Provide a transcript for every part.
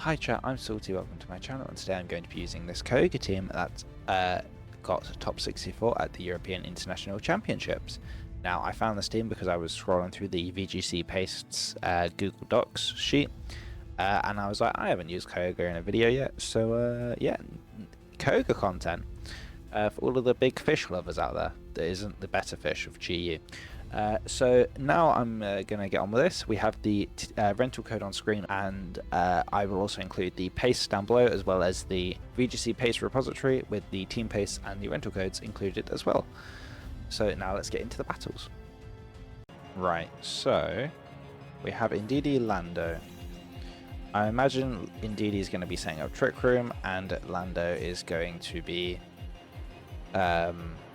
Hi chat, I'm Salty, welcome to my channel, and today I'm going to be using this Kyogre team that got top 64 at the European International Championships. Now, I found this team because I was scrolling through the VGC Pastes Google Docs sheet, and I was like, I haven't used Kyogre in a video yet, so yeah, Kyogre content for all of the big fish lovers out there that isn't the better fish of GU. So now I'm going to get on with this. We have the rental code on screen, and I will also include the paste down below, as well as the VGC paste repository with the team paste and the rental codes included as well. So now let's get into the battles. Right, so we have Indeedee Lando. I imagine Indeedee is going to be setting up Trick Room, and Lando is going to be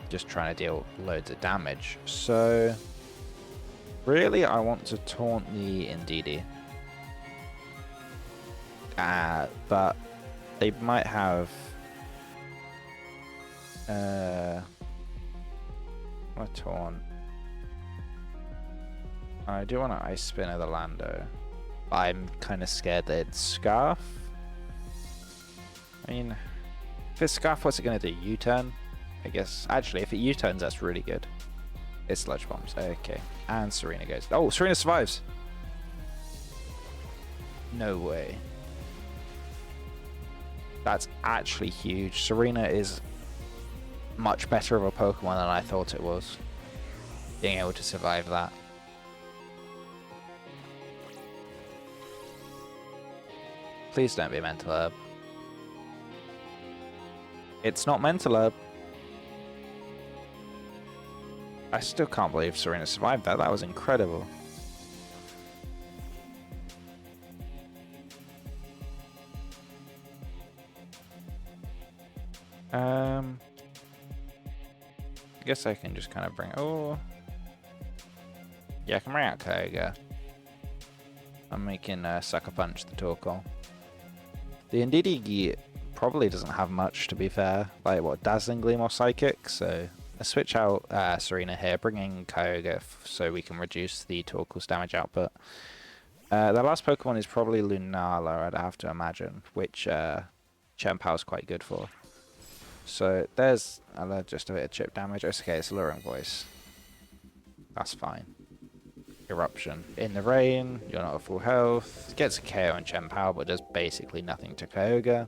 just trying to deal loads of damage. So really I want to taunt the Indeedee, but they might have a taunt. I do want to Ice Spinner the Lando, but I'm kind of scared that it's Scarf. I mean, if it's Scarf, what's it going to do? U-turn? I guess. Actually, if it U-turns, that's really good. It's Sludge Bombs. Okay. And Tsareena goes. Oh, Tsareena survives! No way. That's actually huge. Tsareena is much better of a Pokemon than I thought it was, being able to survive that. Please don't be Mental Herb. It's not Mental Herb. I still can't believe Tsareena survived that. That was incredible. I guess I can just kind of bring... Oh. Yeah, I can bring out Kyogre. I'm making Sucker Punch the Torkoal. The Indeedee probably doesn't have much, to be fair. Like, what, Dazzling Gleam or Psychic? So... Let's switch out Tsareena here, bringing Kyogre so we can reduce the Torkoal's damage output. The last Pokemon is probably Lunala, I'd have to imagine, which Chien-Pao's quite good for. So there's just a bit of chip damage. Okay, it's Luring Voice. That's fine. Eruption. In the rain, you're not at full health. Gets a KO on Chien-Pao, but does basically nothing to Kyogre.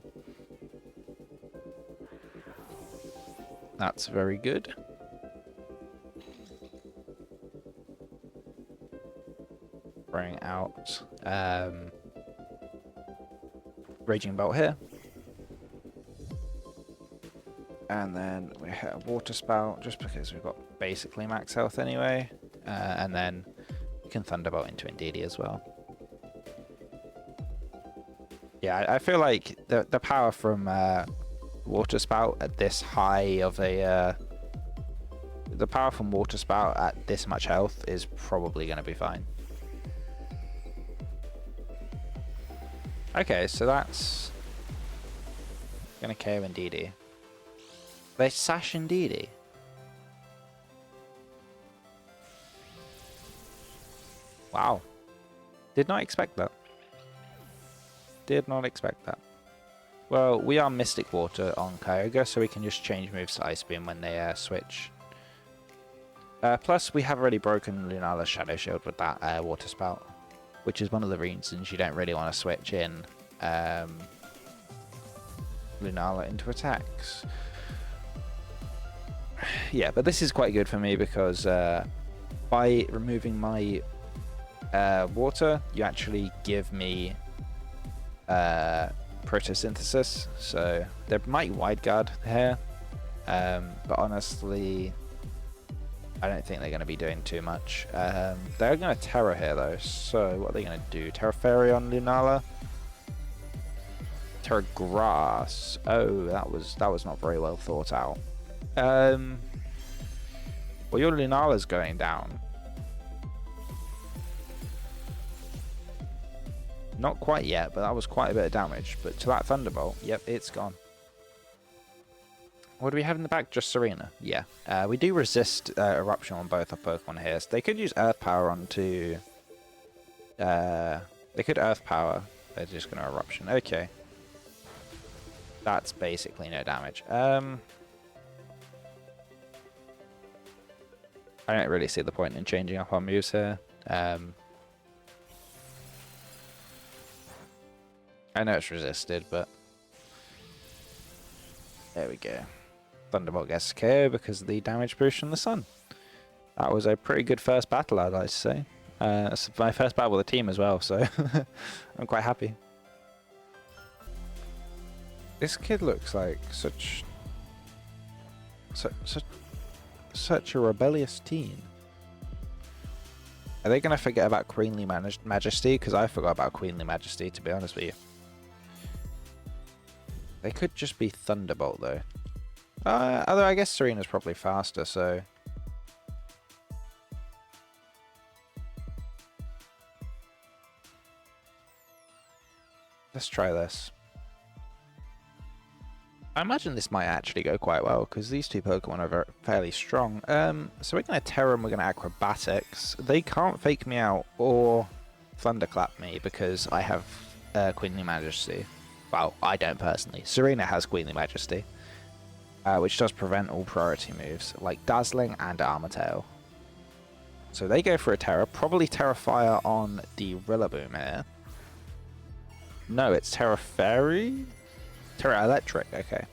That's very good. Bring out Raging Bolt here. And then we hit a Water Spout, just because we've got basically max health anyway. And then we can Thunderbolt into Indeedee as well. Yeah, I feel like the power from Water Spout at this high of a the power from Water Spout at this much health is probably going to be fine. Okay, so that's going to KO Indeedee. They sash Indeedee. Wow, did not expect that. Did not expect that. Well, we are Mystic Water on Kyogre, so we can just change moves to Ice Beam when they switch. Plus, we have already broken Lunala's Shadow Shield with that Water Spout, which is one of the reasons you don't really want to switch in Lunala into attacks. Yeah, but this is quite good for me because by removing my water, you actually give me... Protosynthesis, so there might Wide Guard here, but honestly I don't think they're going to be doing too much. They're going to Terra here though, so what are they going to do? Terra Fairy on Lunala? Terra Grass. Oh, that was not very well thought out. Well, your Lunala's going down. Not quite yet, but that was quite a bit of damage. But to that Thunderbolt, yep, it's gone. What do we have in the back? Just Tsareena. Yeah. We do resist Eruption on both our Pokemon here. So they could use Earth Power onto... they could Earth Power They're just going to Eruption. Okay. That's basically no damage. I don't really see the point in changing up our moves here. I know it's resisted, but there we go. Thunderbolt gets KO because of the damage boost from the sun. That was a pretty good first battle, I'd like to say. It's my first battle with the team as well, so I'm quite happy. This kid looks like such a rebellious teen. Are they going to forget about Queenly Majesty? Because I forgot about Queenly Majesty, to be honest with you. They could just be Thunderbolt, though. Although I guess Tsareena's probably faster, so... Let's try this. I imagine this might actually go quite well, because these two Pokemon are fairly strong. So we're going to Terra and we're going to Acrobatics. They can't Fake Me Out or Thunderclap me because I have Queenly Majesty. Well, I don't personally. Tsareena has Queenly Majesty, which does prevent all priority moves, like Dazzling and Armor Tail. So they go for a Terra, probably Terra Fire on the Rillaboom here. No, it's Terra Fairy? Terra Electric, okay.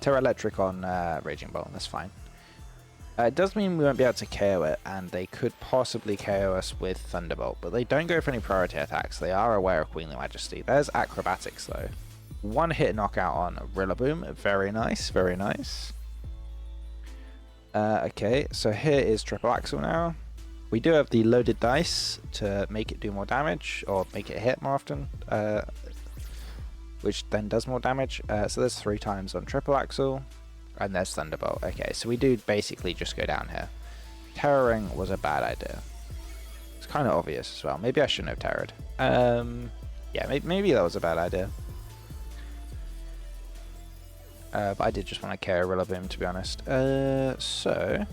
Terra Electric on Raging Bolt, that's fine. It does mean we won't be able to KO it, and they could possibly KO us with Thunderbolt, but they don't go for any priority attacks. They are aware of Queenly Majesty. There's Acrobatics, though. One hit knockout on Rillaboom. Very nice, very nice. Okay, so here is Triple Axle now. We do have the loaded dice to make it do more damage, or make it hit more often, which then does more damage. So there's 3 times on Triple Axle, and there's Thunderbolt. Okay, so we do basically just go down here. Terroring was a bad idea. It's kind of obvious as well. Maybe I shouldn't have terrored. Yeah, maybe that was a bad idea. But I did just want to KO Rillaboom, to be honest. So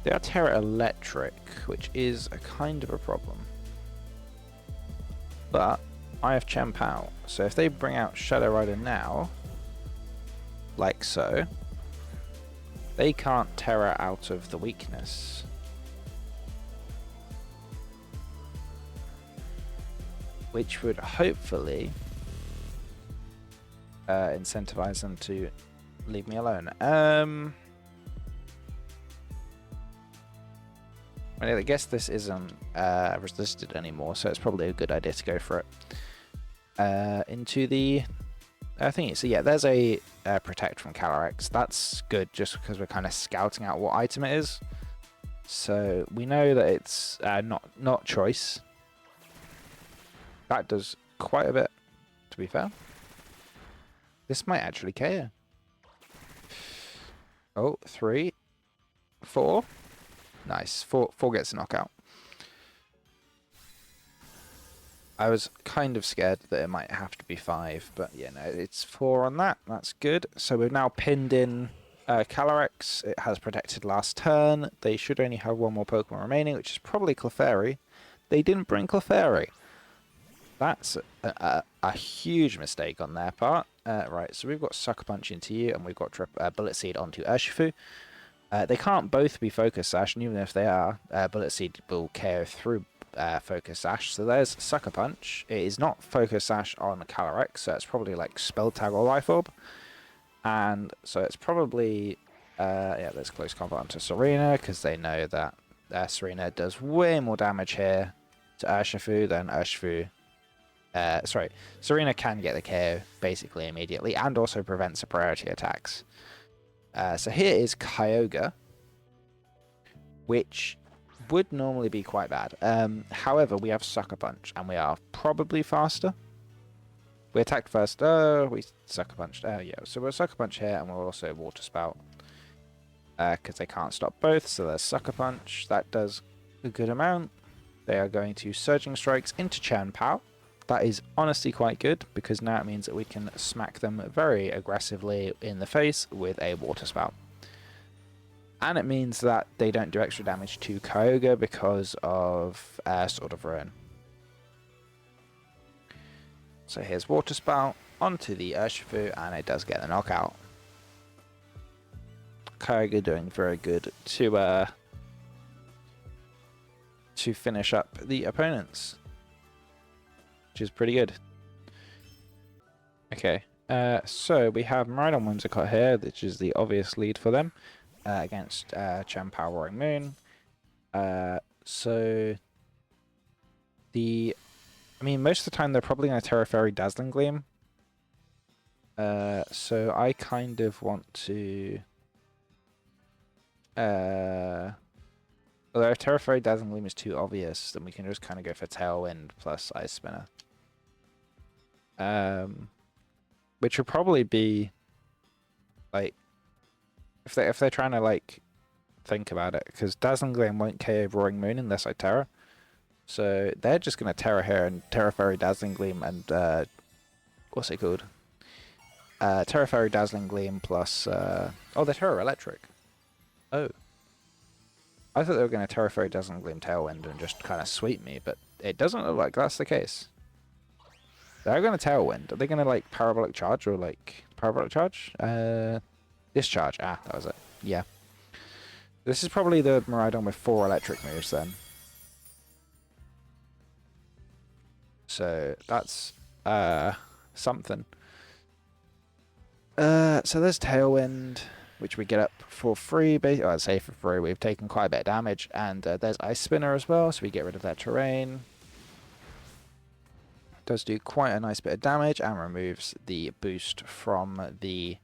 they are Terra Electric, which is a kind of a problem. But I have Chien-Pao, so if they bring out Shadow Rider now, like so, they can't Terra out of the weakness. Which would hopefully incentivize them to leave me alone. I guess this isn't resisted anymore, so it's probably a good idea to go for it. Into the thingy. So yeah, there's a Protect from Calyrex. That's good just because we're kind of scouting out what item it is. So we know that it's not choice. That does quite a bit, to be fair. This might actually KO. Oh, 3, 4. Nice. 4 gets a knockout. I was kind of scared that it might have to be 5, but yeah, no, it's 4 on that. That's good. So we've now pinned in Calyrex. It has protected last turn. They should only have 1 more Pokemon remaining, which is probably Clefairy. They didn't bring Clefairy. That's a huge mistake on their part. Right, so we've got Sucker Punch into you, and we've got Bullet Seed onto Urshifu. They can't both be Focus Sash, and even if they are, Bullet Seed will KO through Focus Sash. So there's Sucker Punch. It is not Focus Sash on Calyrex, so it's probably like Spell Tag or Life Orb. And so it's probably, yeah, there's Close Combat onto Tsareena, because they know that Tsareena does way more damage here to Urshifu than Urshifu. Sorry, Tsareena can get the KO basically immediately, and also prevents the priority attacks. So here is Kyogre, which would normally be quite bad. However, we have Sucker Punch, and we are probably faster. We attacked first. We Sucker Punched. Yeah, so we'll Sucker Punch here, and we'll also Water Spout, because they can't stop both. So there's Sucker Punch. That does a good amount. They are going to Surging Strikes into Chien-Pao. That is honestly quite good, because now it means that we can smack them very aggressively in the face with a Water Spout. And it means that they don't do extra damage to Kyogre because of Sword of Ruin. So here's Water Spout onto the Urshifu, and it does get the knockout. Kyogre doing very good to finish up the opponents, which is pretty good. Okay, so we have Miraidon Whimsicott here, which is the obvious lead for them against Chien-Pao Roaring Moon. So I mean, most of the time they're probably going to Terra Fairy Dazzling Gleam. So I kind of want to... although if Terra Fairy Dazzling Gleam is too obvious, then we can just kind of go for Tailwind plus Ice Spinner. Which would probably be... like... if they're trying to, like, think about it. Because Dazzling Gleam won't KO Roaring Moon unless I Terra. So they're just going to Terra here and Terra Fairy Dazzling Gleam and... what's it called? Terra Fairy Dazzling Gleam plus... oh, they're Terra Electric. Oh. I thought they were going to Terra Fairy Dazzling Gleam Tailwind and just kind of sweep me, but it doesn't look like that's the case. They're going to Tailwind. Are they going to, like, Parabolic Charge or, like... Parabolic Charge? Discharge. Ah, that was it. Yeah. This is probably the Miraidon with 4 electric moves, then. So, that's, something. So there's Tailwind, which we get up for free. Well, I'd say for free. We've taken quite a bit of damage. And there's Ice Spinner as well, so we get rid of their terrain. Does do quite a nice bit of damage and removes the boost from the...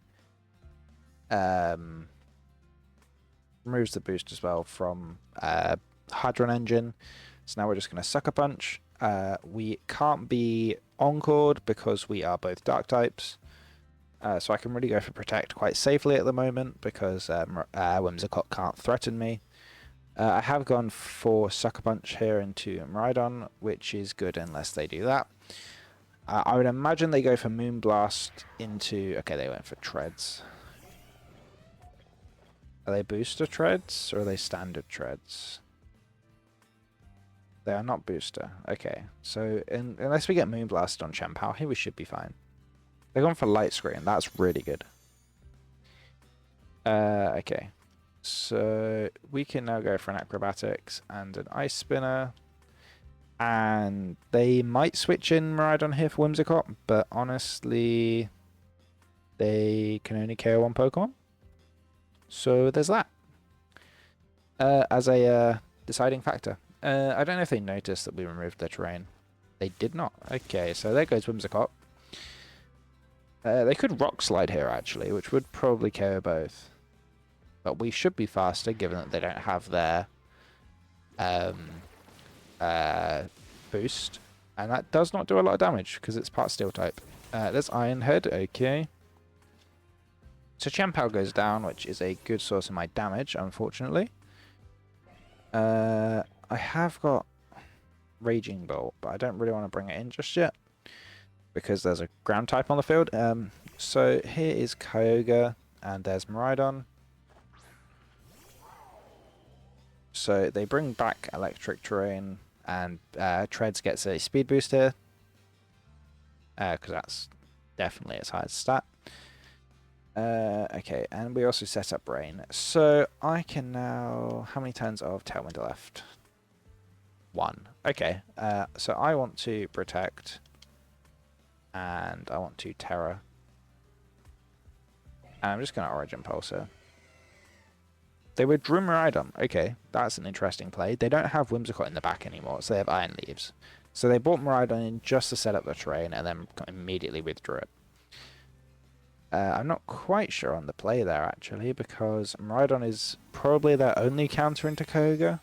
removes the boost as well from Hadron Engine. So now we're just going to Sucker Punch. We can't be Encored because we are both Dark types. So I can really go for Protect quite safely at the moment because Whimsicott can't threaten me. I have gone for Sucker Punch here into Miraidon, which is good unless they do that. I would imagine they go for Moonblast into... okay, they went for Treads. Are they booster Treads or are they standard Treads? They are not booster. Okay, so unless we get Moonblast on Chien-Pao here, we should be fine. They're going for Light Screen. That's really good. Okay. So we can now go for an Acrobatics and an Ice Spinner. And they might switch in Miraidon here for Whimsicott, but honestly, they can only KO one Pokemon. So there's that. As a deciding factor. I don't know if they noticed that we removed their terrain. They did not. Okay, so there goes Whimsicott. They could Rock Slide here, actually, which would probably KO both. But we should be faster, given that they don't have their boost. And that does not do a lot of damage, because it's part Steel type. There's Iron Head, okay. So Chien-Pao goes down, which is a good source of my damage, unfortunately. I have got Raging Bolt, but I don't really want to bring it in just yet. Because there's a ground type on the field. So here is Kyogre, and there's Miraidon. So they bring back Electric Terrain, and Treads gets a speed boost here. Because that's definitely its highest stat. Okay, and we also set up Rain. So I can now... how many turns of Tailwind are left? 1. Okay, so I want to Protect... and I want to Terra. And I'm just going to Origin Pulse here. They withdrew Miraidon. Okay, that's an interesting play. They don't have Whimsicott in the back anymore, so they have Iron Leaves. So they brought Miraidon in just to set up the terrain and then immediately withdrew it. I'm not quite sure on the play there, actually, because Miraidon is probably their only counter into Kyogre.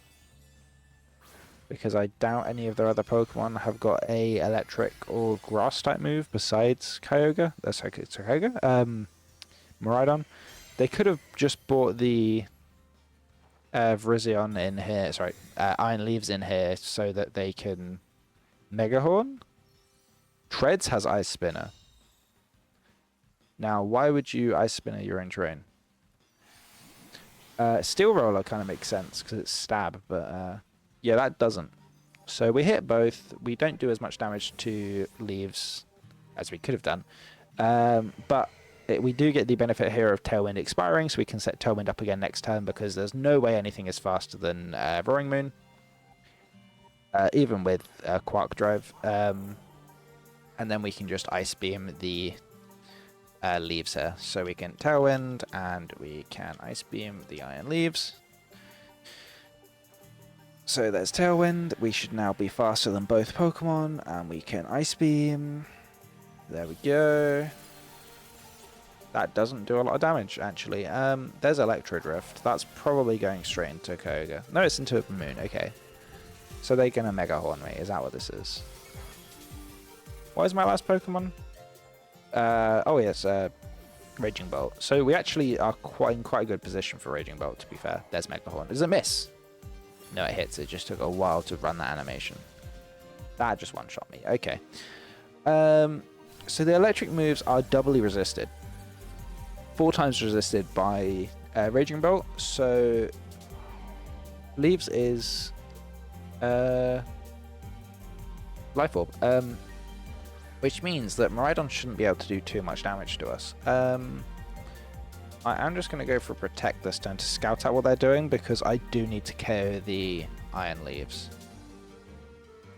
Because I doubt any of their other Pokemon have got a electric or grass type move besides Kyogre. That's Kyogre. Miraidon. They could have just bought the Virizion in here. Sorry, Iron Leaves in here so that they can Mega Horn. Treads has Ice Spinner. Now, why would you Ice Spinner your own terrain? Steel Roller kind of makes sense because it's stab, but yeah, that doesn't. So we hit both. We don't do as much damage to Leaves as we could have done. But we do get the benefit here of Tailwind expiring, so we can set Tailwind up again next turn, because there's no way anything is faster than Roaring Moon, even with Quark Drive. And then we can just Ice Beam the leaves here. So we can Tailwind, and we can Ice Beam the Iron Leaves. So there's Tailwind. We should now be faster than both Pokemon, and we can Ice Beam. There we go. That doesn't do a lot of damage, actually. There's Electro Drift. That's probably going straight into Kyogre. No, it's into Moon. Okay. So they're going to Mega Horn me. Is that what this is? What is my last Pokemon? Oh, yes. Raging Bolt. So we actually are in quite a good position for Raging Bolt, to be fair. There's Mega Horn. Does it miss? No, it hits. It just took a while to run that animation. That just one-shot me. Okay. So the electric moves are doubly resisted. 4 times resisted by Raging Bolt. So Leaves is Life Orb. Which means that Miraidon shouldn't be able to do too much damage to us. I am just going to go for Protect this turn to scout out what they're doing, because I do need to KO the Iron Leaves.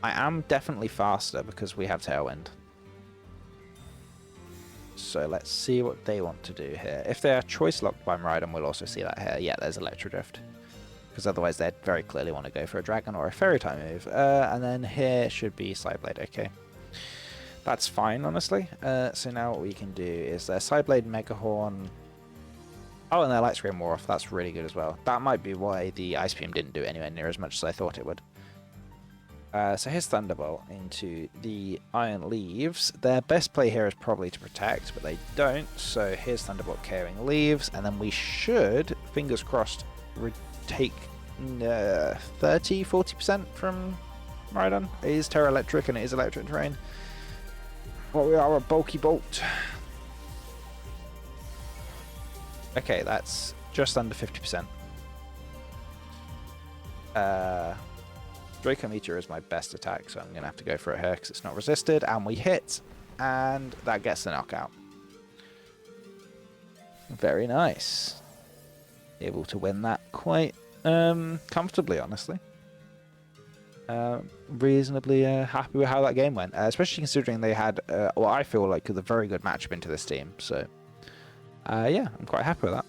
I am definitely faster because we have Tailwind. So let's see what they want to do here. If they are Choice Locked by Miraidon, we'll also see that here. Yeah, there's Electro Drift. Because otherwise they'd very clearly want to go for a Dragon or a Fairy type move. And then here should be Psyblade. Okay. That's fine, honestly. So now what we can do is their Psyblade, Mega Horn. Oh, and their Light Screen wore off. That's really good as well. That might be why the Ice Beam didn't do anywhere near as much as I thought it would. So here's Thunderbolt into the Iron Leaves. Their best play here is probably to Protect, but they don't. So here's Thunderbolt KOing Leaves, and then we should, fingers crossed, take 30-40% from Miraidon. It is Terra Electric, and it is Electric Terrain. Well, we are a Bulky Bolt. Okay, that's just under 50%. Draco Meteor is my best attack, so I'm going to have to go for it here because it's not resisted. And we hit, and that gets the knockout. Very nice. Able to win that quite comfortably, honestly. Reasonably happy with how that game went, especially considering they had what I feel like is a very good matchup into this team. So, yeah, I'm quite happy with that.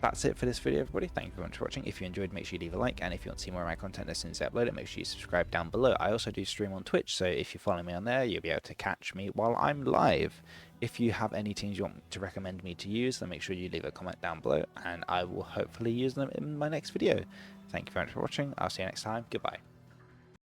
That's it for this video, everybody. Thank you very much for watching. If you enjoyed, make sure you leave a like, and if you want to see more of my content as soon as I upload it, make sure you subscribe down below. I also do stream on Twitch, so if you follow me on there, you'll be able to catch me while I'm live. If you have any teams you want to recommend me to use, then make sure you leave a comment down below, and I will hopefully use them in my next video. Thank you very much for watching. I'll see you next time. Goodbye.